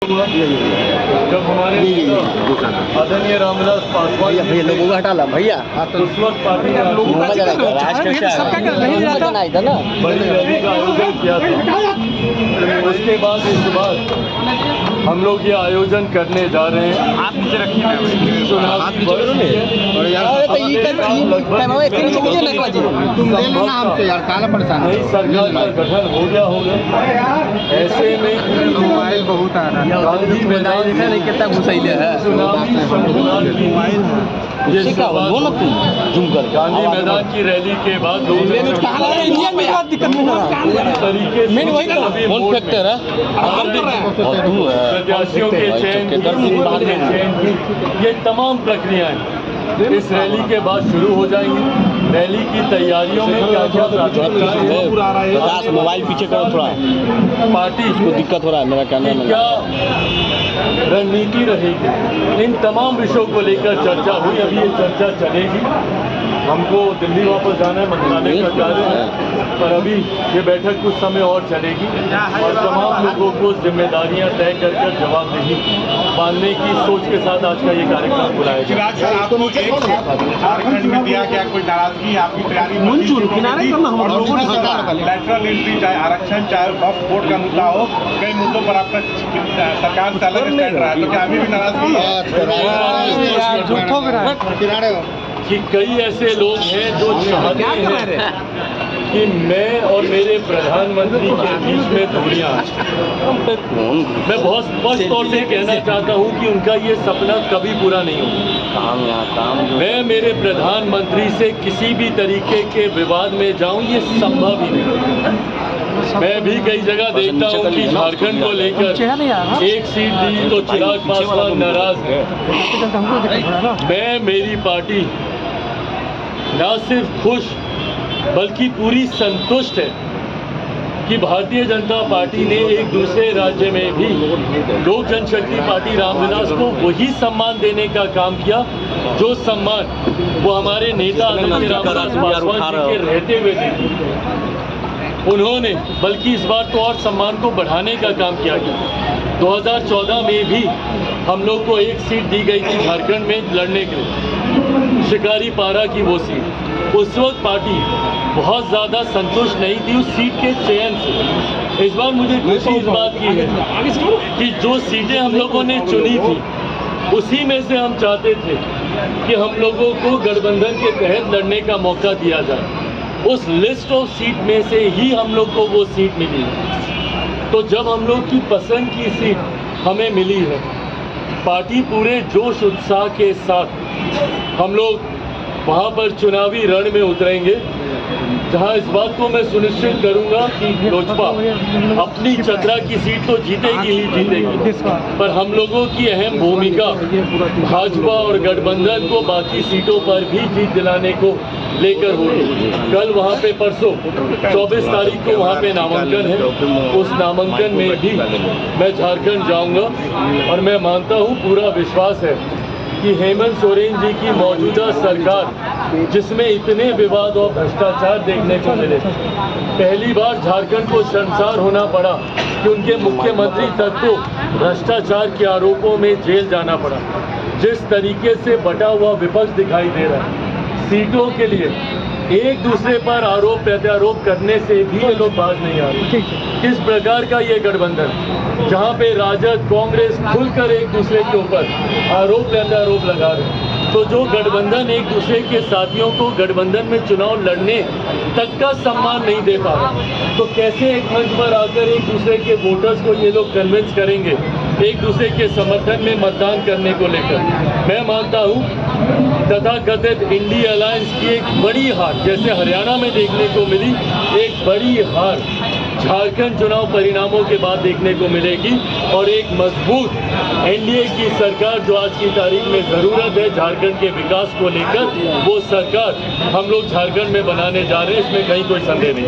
जब हमारे आदरणीय रामविलास पासवान भैया लोगों को हटा ला भैया उस वक्त पार्टी ने बड़ी रैली का आयोजन किया था। उसके बाद इस बार हम लोग ये आयोजन करने जा रहे हैं। आप नीचे रखिए नई सरकार का गठन हो गया होगा। ऐसे में मोबाइल बहुत आ रहा है। गांधी मैदान नहीं कितना घुसैले है गांधी मैदान की रैली के बाद तरीके से प्रत्याशियों के चयन की ये तमाम प्रक्रियाएं इस रैली के बाद शुरू हो जाएंगी। रैली की तैयारियों में क्या क्या प्राथमिकता मोबाइल पीछे करो थोड़ा, पार्टी को दिक्कत हो रहा है मेरा कहने में। क्या रणनीति रहेगी, इन तमाम विषयों को लेकर चर्चा हुई। अभी ये चर्चा चलेगी। हमको दिल्ली वापस जाना है, मंत्रालय का कार्य है, पर अभी ये बैठक कुछ समय और चलेगी और तमाम लोगों को जिम्मेदारियां तय कर जवाबदेही पालने की सोच के साथ आज का ये कार्यक्रम बुलाया गया। झारखंड में दिया गया कोई नाराजगी आपकी तैयारी लेटरल एंट्री, चाहे आरक्षण, चाहे वक्फ बोर्ड का मुद्दा हो, कई मुद्दों पर आपका सरकार से अलग स्टैंड रहा है, तो क्या अभी भी नाराजगी है? कि कई ऐसे लोग हैं जो चाहते हैं कि मैं और मेरे प्रधानमंत्री के बीच में दूरियां आए। मैं बहुत स्पष्ट तौर से कहना चाहता हूं कि उनका ये सपना कभी पूरा नहीं होगा। मैं मेरे प्रधानमंत्री से किसी भी तरीके के विवाद में जाऊं, ये संभव ही नहीं। मैं भी कई जगह देखता हूं कि झारखंड को लेकर एक सीट दी तो चिराग पासवान नाराज है। मैं, मेरी पार्टी न सिर्फ खुश बल्कि पूरी संतुष्ट है कि भारतीय जनता पार्टी ने एक दूसरे राज्य में भी लोक जनशक्ति पार्टी रामविलास को वही सम्मान देने का काम किया जो सम्मान वो हमारे नेता आदरणीय रामविलास पासवान जी के रहते हुए थे। उन्होंने बल्कि इस बार तो और सम्मान को बढ़ाने का काम किया गया। 2014 में भी हम लोग को एक सीट दी गई थी झारखंड में लड़ने के लिए, शिकारी पारा की वो सीट। उस वक्त पार्टी बहुत ज़्यादा संतुष्ट नहीं थी उस सीट के चयन से। इस बार मुझे खुशी इस बात की है कि जो सीटें हम लोगों ने चुनी थी उसी में से हम चाहते थे कि हम लोगों को गठबंधन के तहत लड़ने का मौका दिया जाए। उस लिस्ट ऑफ सीट में से ही हम लोग को वो सीट मिली है। तो जब हम लोग की पसंद की सीट हमें मिली है, पार्टी पूरे जोश उत्साह के साथ हम लोग वहाँ पर चुनावी रण में उतरेंगे, जहाँ इस बात को मैं सुनिश्चित करूंगा कि लोजपा अपनी चतरा की सीट तो जीतेगी ही जीतेगी, पर हम लोगों की अहम भूमिका भाजपा और गठबंधन को बाकी सीटों पर भी जीत दिलाने को लेकर होगी। कल वहाँ पे परसों 24 तारीख को वहाँ पे नामांकन है। उस नामांकन में भी मैं झारखंड जाऊँगा और मैं मानता हूँ, पूरा विश्वास है कि हेमंत सोरेन जी की मौजूदा सरकार, जिसमें इतने विवाद और भ्रष्टाचार देखने को मिले, पहली बार झारखंड को शर्मसार होना पड़ा कि उनके मुख्यमंत्री तक को भ्रष्टाचार के आरोपों में जेल जाना पड़ा। जिस तरीके से बटा हुआ विपक्ष दिखाई दे रहा है, सीटों के लिए एक दूसरे पर आरोप प्रत्यारोप करने से भी ये लोग बाज नहीं आ रहे। किस प्रकार का ये गठबंधन, जहाँ पे राजद कांग्रेस खुलकर एक दूसरे के ऊपर आरोप प्रत्यारोप लगा रहे हैं, तो जो गठबंधन एक दूसरे के साथियों को गठबंधन में चुनाव लड़ने तक का सम्मान नहीं दे पा रहा, तो कैसे एक मंच पर आकर एक दूसरे के वोटर्स को ये लोग कन्विंस करेंगे एक दूसरे के समर्थन में मतदान करने को लेकर। मैं मानता हूँ तथाकथित इंडी अलायंस की एक बड़ी हार, जैसे हरियाणा में देखने को मिली, एक बड़ी हार झारखंड चुनाव परिणामों के बाद देखने को मिलेगी और एक मजबूत एनडीए की सरकार जो आज की तारीख में ज़रूरत है झारखंड के विकास को लेकर, वो सरकार हम लोग झारखंड में बनाने जा रहे हैं, इसमें कहीं कोई संदेह नहीं।